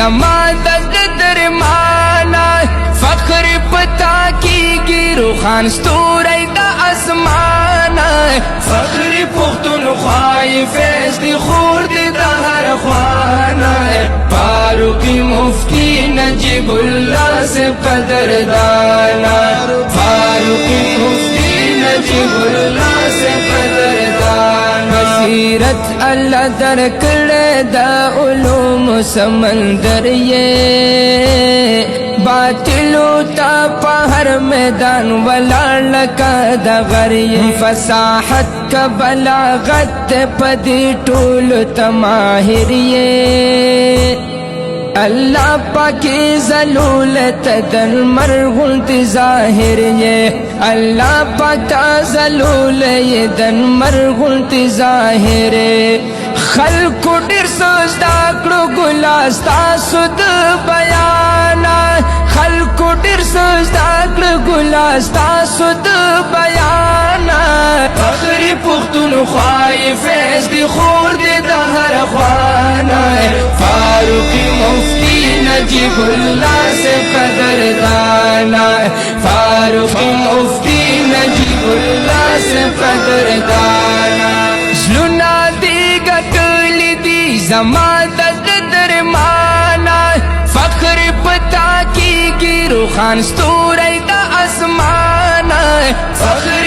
زمان قدر مانا فخر پتا کیږي روخان ستوري د اسمانه فخر پختونخوا فیض دی خور دی د هر خوانه فاروقی مفتی نجیب الله سے قدردانا فاروقی مفتی نجیب الله سے قدردانا بصیرت اللہ درکڑے دا علوم سمندر یہ باطلو تا پہر میدان ولاړ لکا دا غری فصاحت کا بلاغت پدی ټول تماہر یہ اللہ پاکی ظلولت در مرغنت ظاہر یہ اللہ پاکا ظلول یہ در مرغنت ظاہر خلق ډیر سوزدا کړو ګلاستا سود بیانا خلق ډیر سوزدا کړو ګلاستا سود بیانا فخر پختونخوا فیض دی خور دی د هر خوانه فاروقی مفتی نجیب الله سے قدردانا فاروقی مفتی نجیب الله سے قدردانا زلونا دی گٹلی دی زمان دا قدر مانا فخر پتا کیږي روخان ستوري د اسمانه فخر